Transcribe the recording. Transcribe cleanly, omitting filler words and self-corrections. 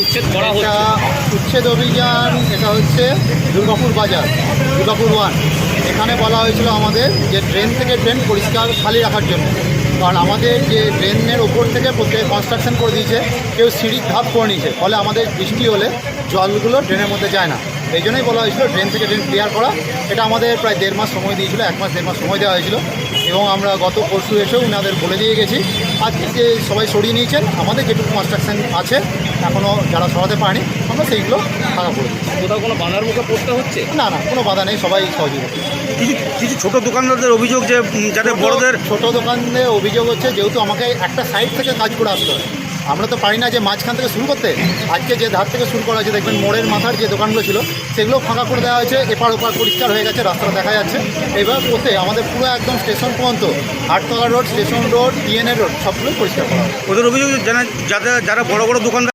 উচ্ছেদ করা হচ্ছে? উচ্ছেদ অভিযান এটা হচ্ছে দুর্গাপুর বাজার, দুর্গাপুর 1। এখানে বলা হয়েছিল আমাদের যে ড্রেন থেকে ড্রেন পরিষ্কার খালি রাখার জন্য, কারণ আমাদের যে ড্রেনের ওপর থেকে প্রত্যেক কনস্ট্রাকশন করে দিয়েছে, কেউ সিঁড়ির ধাপ করে নিয়েছে, ফলে আমাদের বৃষ্টি হলে জলগুলো ড্রেনের মধ্যে যায় না। এই জন্যই বলা হয়েছিল ড্রেন থেকে ড্রেন ক্লিয়ার করা। এটা আমাদের প্রায় 1.5 মাস সময় দিয়েছিল, 1 মাস 1.5 মাস সময় দেওয়া হয়েছিল, এবং আমরা গত পরশু এসেও ওনাদের বলে দিয়ে গেছি। আজকে যে সবাই সরিয়ে নিয়েছেন, আমাদের যেটুকু কনস্ট্রাকশন আছে এখনও যারা সরাতে পারেনি, আমরা সেইগুলো ফাঁকা করে দিচ্ছি। কোথাও কোনো বাধার মুখে পড়তে হচ্ছে? না না, কোনো বাধা নেই, সবাই সহযোগিতা। কিছু ছোট দোকানদারদের অভিযোগ যে যাদের বড়দের ছোট দোকানদের অভিযোগ হচ্ছে, যেহেতু আমাকে একটা সাইড থেকে কাজ করে আসতে হয়, আমরা তো পারি না যে মাঝখান থেকে শুরু করতে। আজকে যে ধার থেকে শুরু করা হয়েছে, দেখবেন মোড়ের মাথার যে দোকানগুলো ছিল সেগুলো ফাঁকা করে দেওয়া হয়েছে, এপার ওপার পরিষ্কার হয়ে গেছে, রাস্তাটা দেখা যাচ্ছে। এইভাবে করতে আমাদের পুরো একদম স্টেশন পর্যন্ত, আটতলা road, station road, DNA road সবগুলোই পরিষ্কার করা হয়। ওদের অভিযোগ যারা বড় বড় দোকানদার